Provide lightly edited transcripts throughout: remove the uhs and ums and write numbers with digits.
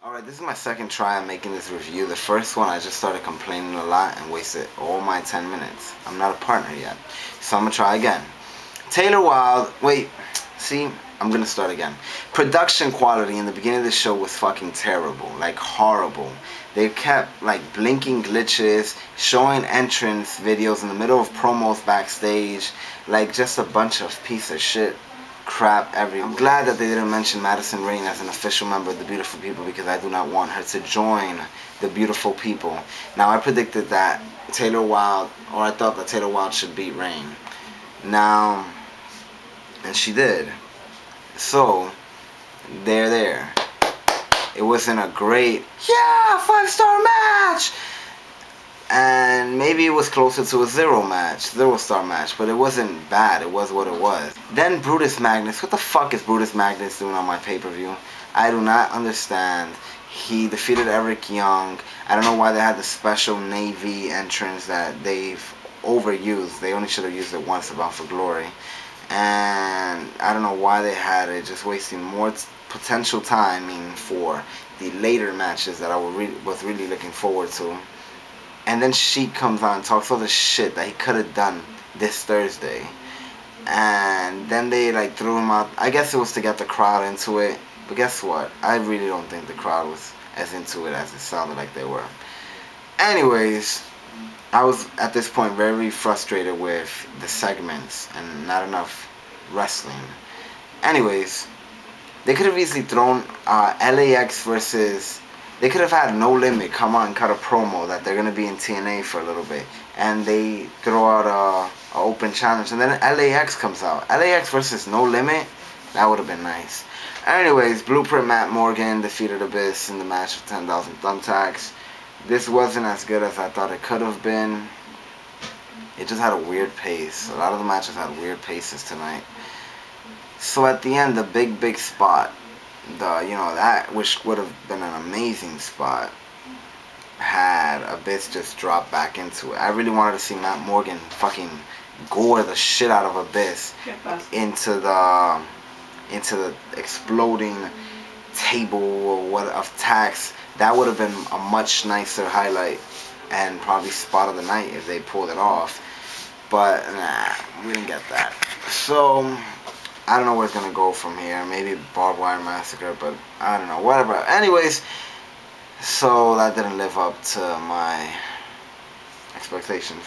Alright, this is my second try at making this review. The first one I just started complaining a lot and wasted all my 10 minutes. I'm not a partner yet. So I'm going to try again. Taylor Wilde, wait, see, I'm going to start again. Production quality in the beginning of the show was fucking terrible, like horrible. They kept like blinking glitches, showing entrance videos in the middle of promos backstage, like just a bunch of piece of shit crap everywhere. I'm glad that they didn't mention Madison Rayne as an official member of the Beautiful People because I do not want her to join the Beautiful People. Now I predicted that Taylor Wilde, or I thought that Taylor Wilde should beat Rayne. Now, and she did. So, they're there. It wasn't a great, yeah, 5-star match! And maybe it was closer to a 0-star match, but it wasn't bad. It was what it was. Then Brutus Magnus. What the fuck is Brutus Magnus doing on my pay-per-view? I do not understand. He defeated Eric Young. I don't know why they had the special Navy entrance that they've overused. They only should have used it once, Bound for Glory. And I don't know why they had it, just wasting more potential timing for the later matches that I was really looking forward to. And then SHEIK comes on and talks all the shit that he could have done this Thursday. And then they like threw him out. I guess it was to get the crowd into it. But guess what? I really don't think the crowd was as into it as it sounded like they were. Anyways, I was at this point very frustrated with the segments and not enough wrestling. Anyways, they could have easily thrown LAX versus... They could have had No Limit come on and cut a promo that they're going to be in TNA for a little bit. And they throw out a open challenge. And then LAX comes out. LAX versus No Limit? That would have been nice. Anyways, Blueprint Matt Morgan defeated Abyss in the match of 10,000 thumbtacks. This wasn't as good as I thought it could have been. It just had a weird pace. A lot of the matches had weird paces tonight. So at the end, the big spot, that which would have been an amazing spot, had Abyss just drop back into it. I really wanted to see Matt Morgan fucking gore the shit out of Abyss into the exploding table or what of tacks. That would have been a much nicer highlight and probably spot of the night if they pulled it off. But nah, we didn't get that. So I don't know where it's going to go from here. Maybe Barbed Wire Massacre, but I don't know. Whatever. Anyways, so that didn't live up to my expectations.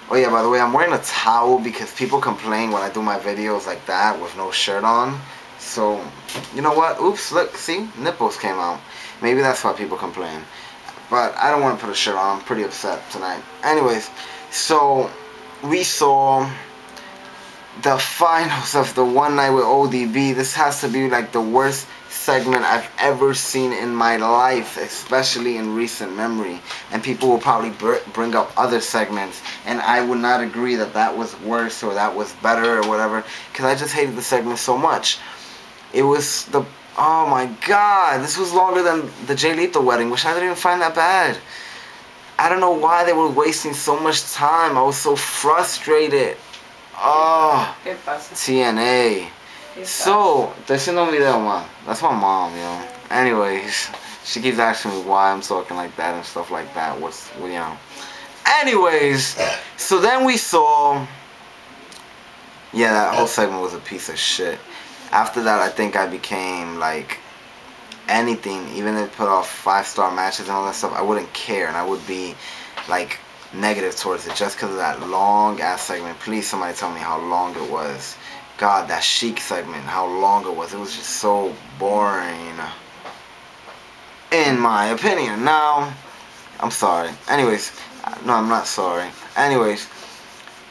Oh yeah, by the way, I'm wearing a towel because people complain when I do my videos like that with no shirt on. So, you know what? Oops, look, see? Nipples came out. Maybe that's why people complain. But I don't want to put a shirt on. I'm pretty upset tonight. Anyways, so we saw the finals of the One Night with ODB. This has to be like the worst segment I've ever seen in my life, especially in recent memory. And people will probably bring up other segments, and I would not agree that that was worse or that was better or whatever, because I just hated the segment so much. It was the... Oh my god, this was longer than the Jay Lethal wedding, which I didn't even find that bad. I don't know why they were wasting so much time. I was so frustrated. Oh, TNA. So, estoy haciendo un video, ma. That's my mom, you know. Anyways, she keeps asking me why I'm talking like that and stuff like that. Anyways, so then we saw... Yeah, that whole segment was a piece of shit. After that, I think I became, like, anything. Even if they put off 5-star matches and all that stuff, I wouldn't care. And I would be, like, negative towards it just because of that long-ass segment. Please, somebody tell me how long it was. God, that SHEIK segment, how long it was. It was just so boring, in my opinion. Now, I'm sorry. Anyways, no, I'm not sorry. Anyways,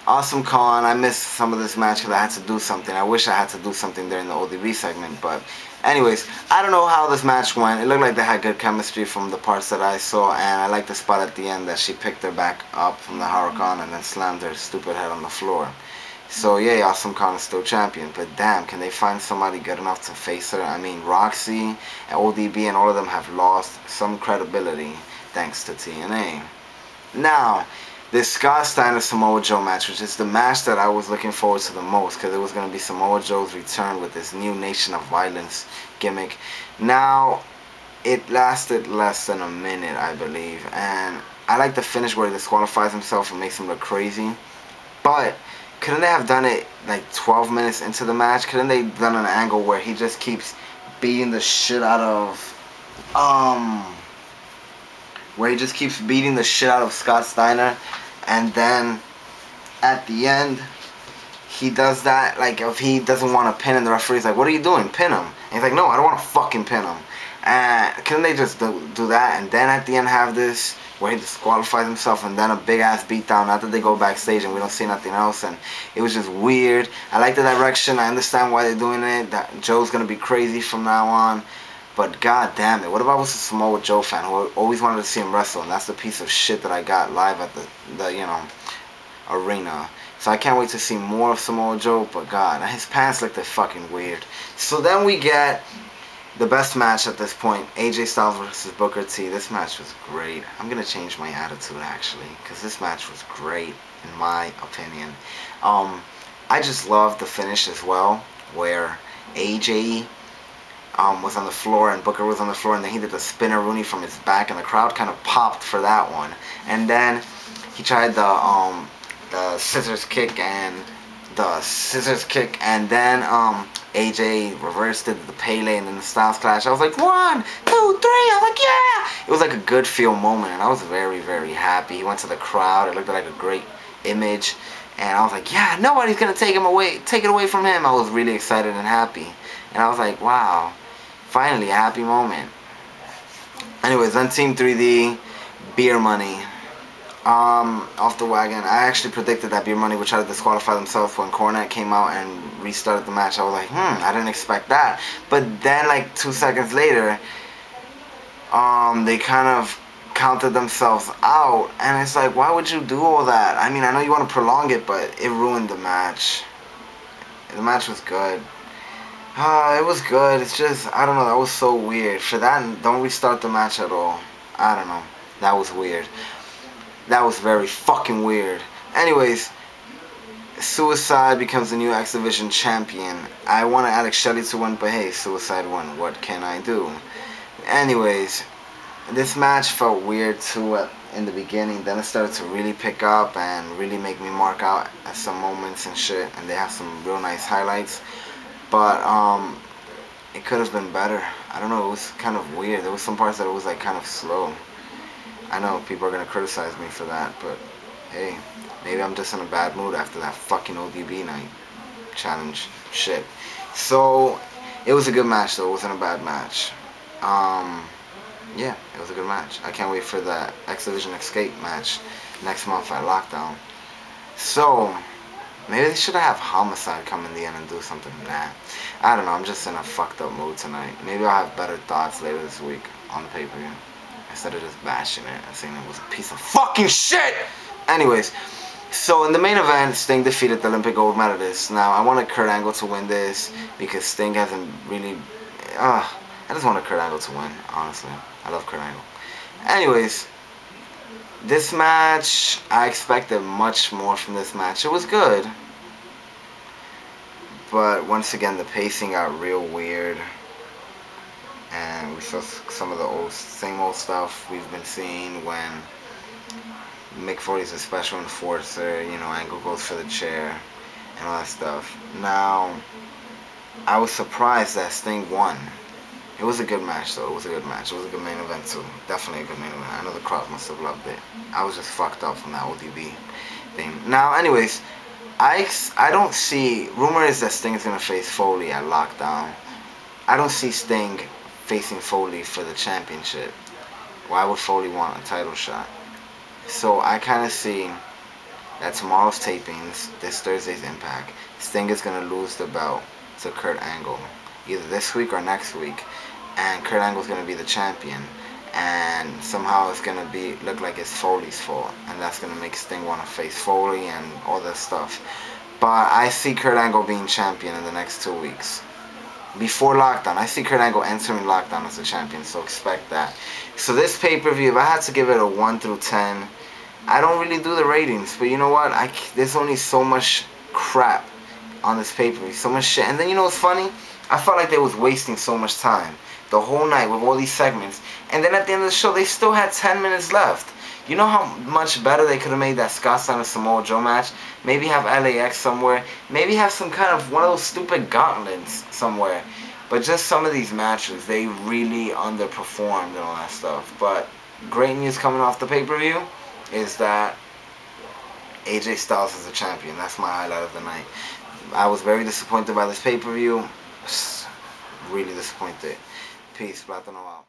Awesome Khan, I missed some of this match because I had to do something. I wish I had to do something during the ODB segment, but anyways, I don't know how this match went. It looked like they had good chemistry from the parts that I saw, and I like the spot at the end that she picked her back up from the Huracan and then slammed her stupid head on the floor. So yeah, Awesome Khan is still champion, but damn, can they find somebody good enough to face her? I mean, Roxy and ODB and all of them have lost some credibility thanks to TNA. Now, this Scott Steiner Samoa Joe match, which is the match that I was looking forward to the most, because it was going to be Samoa Joe's return with this new Nation of Violence gimmick. Now, it lasted less than a minute, I believe, and I like the finish where he disqualifies himself and makes him look crazy. But couldn't they have done it like 12 minutes into the match? Couldn't they done an angle where he just keeps beating the shit out of Scott Steiner, and then at the end he does that, like if he doesn't want to pin him, the referee's like, what are you doing? Pin him. And he's like, no, I don't want to fucking pin him. And couldn't they just do that, and then at the end have this where he disqualifies himself, and then a big ass beatdown after they go backstage and we don't see nothing else? And it was just weird. I like the direction. I understand why they're doing it. That Joe's gonna be crazy from now on. But god damn it, what if I was a Samoa Joe fan who always wanted to see him wrestle, and that's the piece of shit that I got live at the you know, arena. So I can't wait to see more of Samoa Joe, but god, his pants look fucking weird. So then we get the best match at this point, AJ Styles versus Booker T. This match was great. I'm going to change my attitude, actually, because this match was great, in my opinion. I just loved the finish as well, where AJ was on the floor and Booker was on the floor, and then he did the spinner Rooney from his back, and the crowd kind of popped for that one. And then he tried the scissors kick, and then AJ reversed it, the Pele, and then the Styles Clash. I was like, 1, 2, 3. I was like, yeah! It was like a good feel moment, and I was very, very happy. He went to the crowd. It looked like a great image, and I was like, yeah, nobody's gonna take it away from him. I was really excited and happy, and I was like, wow, finally a happy moment. Anyways, then Team 3D, Beer Money. Off the wagon. I actually predicted that Beer Money would try to disqualify themselves when Cornette came out and restarted the match. I was like, I didn't expect that. But then, like 2 seconds later, they kind of counted themselves out, and it's like, why would you do all that? I mean, I know you want to prolong it, but it ruined the match. The match was good. It was good. It's just, I don't know, that was so weird. For that, don't restart the match at all. I don't know. That was weird. That was very fucking weird. Anyways, Suicide becomes the new X Division champion. I wanted Alex Shelley to win, but hey, Suicide won. What can I do? Anyways, this match felt weird too in the beginning. Then it started to really pick up and really make me mark out at some moments and shit. And they have some real nice highlights. But it could have been better. I don't know. It was kind of weird. There was some parts that it was like kind of slow. I know people are going to criticize me for that, but hey, maybe I'm just in a bad mood after that fucking ODB night challenge shit. So, it was a good match though. It wasn't a bad match. Yeah, it was a good match. I can't wait for the X Division Escape match next month at Lockdown. So, maybe they should have Homicide come in the end and do something. Nah, I don't know. I'm just in a fucked up mood tonight. Maybe I'll have better thoughts later this week on the pay-per-view, instead of just bashing it and saying it was a piece of fucking shit. Anyways, so in the main event, Sting defeated the Olympic gold medalist. Now, I wanted Kurt Angle to win this because Sting hasn't really... I just wanted Kurt Angle to win, honestly. I love Kurt Angle. Anyways, this match, I expected much more from this match. It was good. But once again, the pacing got real weird. And we saw some of the same old stuff we've been seeing when Mick Foley's a special enforcer, you know, Angle goes for the chair and all that stuff. Now, I was surprised that Sting won. It was a good match though. It was a good match. It was a good main event too. Definitely a good main event. I know the crowd must have loved it. I was just fucked up from that ODB thing. Now, anyways, I don't see... Rumor is that Sting is going to face Foley at Lockdown. I don't see Sting facing Foley for the championship. Why would Foley want a title shot? So I kind of see that tomorrow's tapings, this Thursday's Impact, Sting is going to lose the belt to Kurt Angle, either this week or next week, and Kurt Angle's going to be the champion, and somehow it's going to look like it's Foley's fault, and that's going to make Sting want to face Foley and all that stuff. But I see Kurt Angle being champion in the next 2 weeks. Before Lockdown, I see Kurt Angle entering Lockdown as a champion, so expect that. So this pay-per-view, if I had to give it a 1 through 10, I don't really do the ratings, but you know what? There's only so much crap on this pay-per-view, so much shit. And then you know what's funny? I felt like they was wasting so much time the whole night with all these segments, and then at the end of the show they still had 10 minutes left. You know how much better they could have made that Scott Steiner Samoa Joe match? Maybe have LAX somewhere. Maybe have some kind of one of those stupid gauntlets somewhere. But just some of these matches, they really underperformed and all that stuff. But great news coming off the pay-per-view is that AJ Styles is a champion. That's my highlight of the night. I was very disappointed by this pay-per-view. Really disappointed. Peace. Platano out.